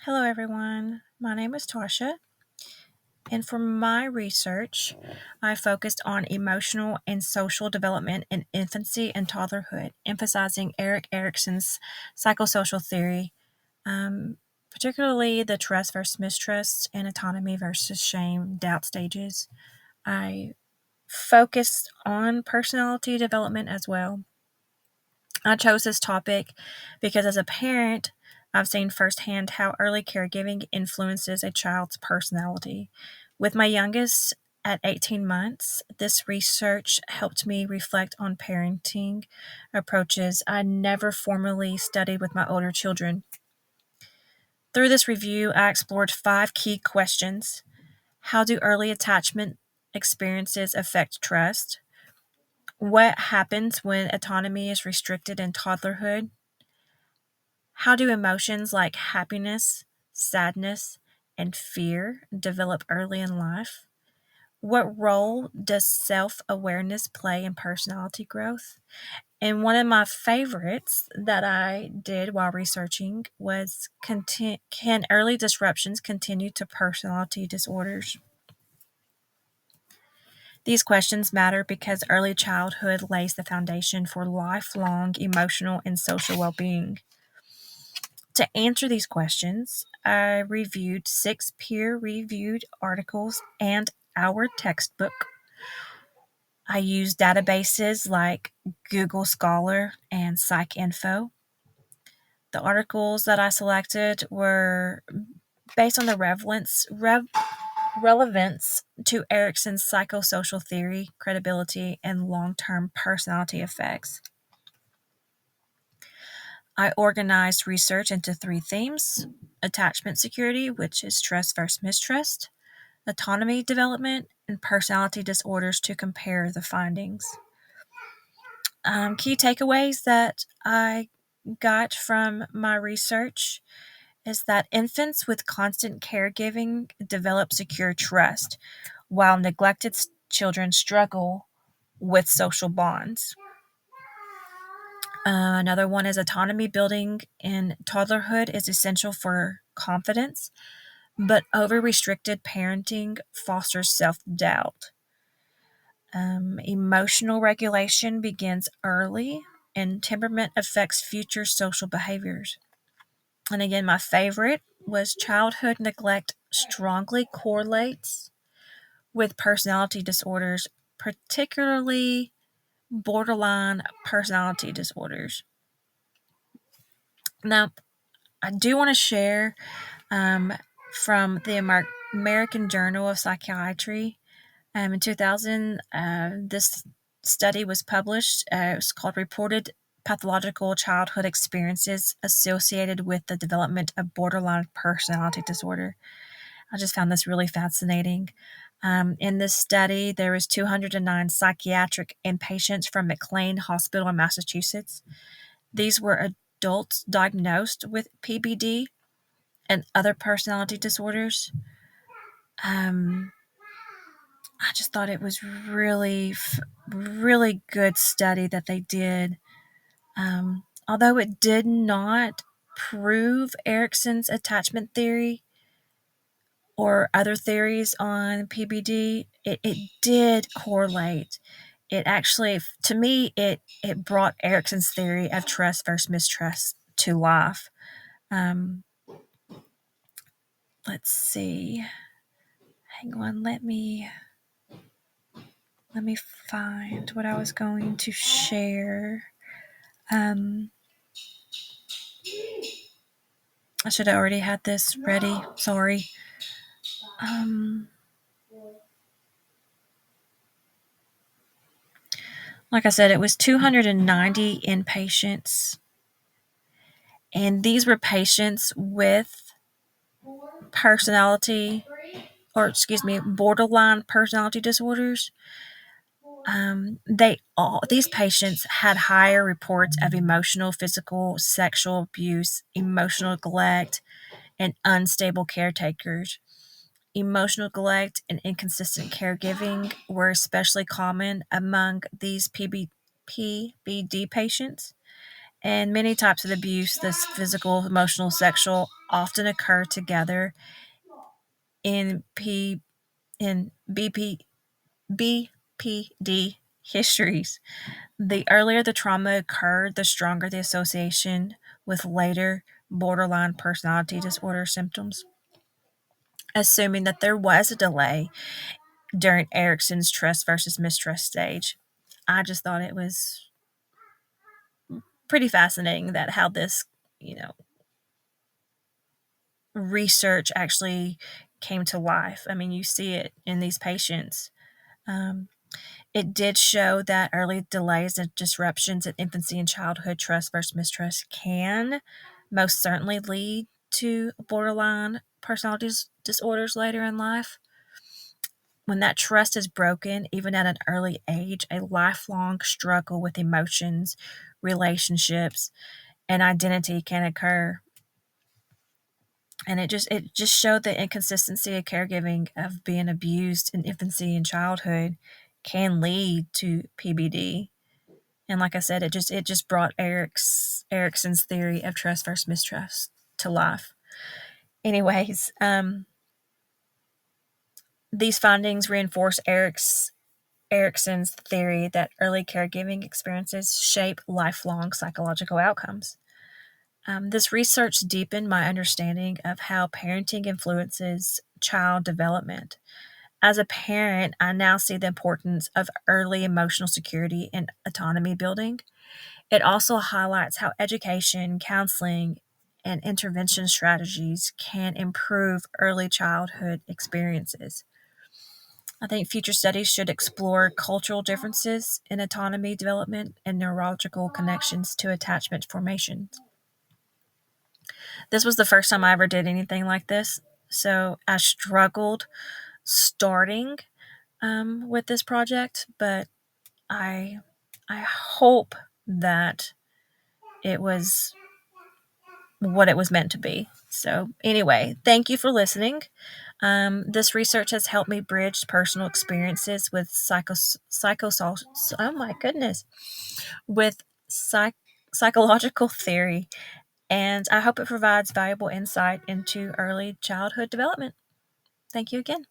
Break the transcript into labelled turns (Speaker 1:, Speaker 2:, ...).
Speaker 1: Hello, everyone. My name is Tasha, and for my research, I focused on emotional and social development in infancy and toddlerhood, emphasizing Erikson's psychosocial theory, particularly the trust versus mistrust and autonomy versus shame doubt stages. I focused on personality development as well. I chose this topic because as a parent, I've seen firsthand how early caregiving influences a child's personality. With my youngest at 18 months, this research helped me reflect on parenting approaches I never formally studied with my older children. Through this review, I explored 5 key questions. How do early attachment experiences affect trust? What happens when autonomy is restricted in toddlerhood? How do emotions like happiness, sadness, and fear develop early in life? What role does self awareness play in personality growth? And one of my favorites that I did while researching was can early disruptions continue to personality disorders? These questions matter because early childhood lays the foundation for lifelong emotional and social well being. To answer these questions, I reviewed 6 peer-reviewed articles and our textbook. I used databases like Google Scholar and PsycInfo. The articles that I selected were based on the relevance to Erikson's psychosocial theory, credibility, and long-term personality effects. I organized research into 3 themes: attachment security, which is trust versus mistrust, autonomy development, and personality disorders to compare the findings. Key takeaways that I got from my research is that infants with constant caregiving develop secure trust, while neglected children struggle with social bonds. Another one is autonomy building in toddlerhood is essential for confidence, but over restricted parenting fosters self doubt. Emotional regulation begins early, and temperament affects future social behaviors. And again, my favorite was childhood neglect strongly correlates with personality disorders, particularly borderline personality disorders. Now, I do want to share um, from the American Journal of Psychiatry. In 2000, this study was published. It was called Reported Pathological Childhood Experiences Associated with the Development of Borderline Personality Disorder. I just found this really fascinating. In this study, there was 209 psychiatric inpatients from McLean Hospital in Massachusetts. These were adults diagnosed with PBD and other personality disorders. Um, I just thought it was really good study that they did. Although it did not prove Erikson's attachment theory or other theories on PBD, it did correlate. It actually, to me, it brought Erikson's theory of trust versus mistrust to life. Um, let's see. Hang on, let me find what I was going to share. Um, I should have already had this ready. Sorry. Um, like I said, it was 290 inpatients, and these were patients with borderline personality disorders. These patients had higher reports of emotional, physical, sexual abuse, emotional neglect, and unstable caretakers. Emotional neglect and inconsistent caregiving were especially common among these PBD patients, And many types of abuse, this physical, emotional, sexual, often occur together in in BPD histories. The earlier the trauma occurred, the stronger the association with later borderline personality disorder symptoms. Assuming that there was a delay during Erikson's trust versus mistrust stage, I just thought it was pretty fascinating that how this, you know, research actually came to life. I mean, you see it in these patients. Um, it did show that early delays and disruptions in infancy and childhood trust versus mistrust can most certainly lead to borderline personality disorders later in life. When that trust is broken, even at an early age, a lifelong struggle with emotions, relationships, and identity can occur. And it just showed the inconsistency of caregiving of being abused in infancy and childhood can lead to PBD. And like I said, it just brought Erikson's theory of trust versus mistrust to life. Anyways, these findings reinforce Erikson's theory that early caregiving experiences shape lifelong psychological outcomes. This research deepened my understanding of how parenting influences child development. As a parent, I now see the importance of early emotional security and autonomy building. It also highlights how education, counseling, and intervention strategies can improve early childhood experiences. I think future studies should explore cultural differences in autonomy development and neurological connections to attachment formation. This was the first time I ever did anything like this, so I struggled starting with this project, but I I hope that it was what it was meant to be. So, anyway, thank you for listening. This research has helped me bridge personal experiences with oh my goodness, with psychological theory, and I hope it provides valuable insight into early childhood development. Thank you again.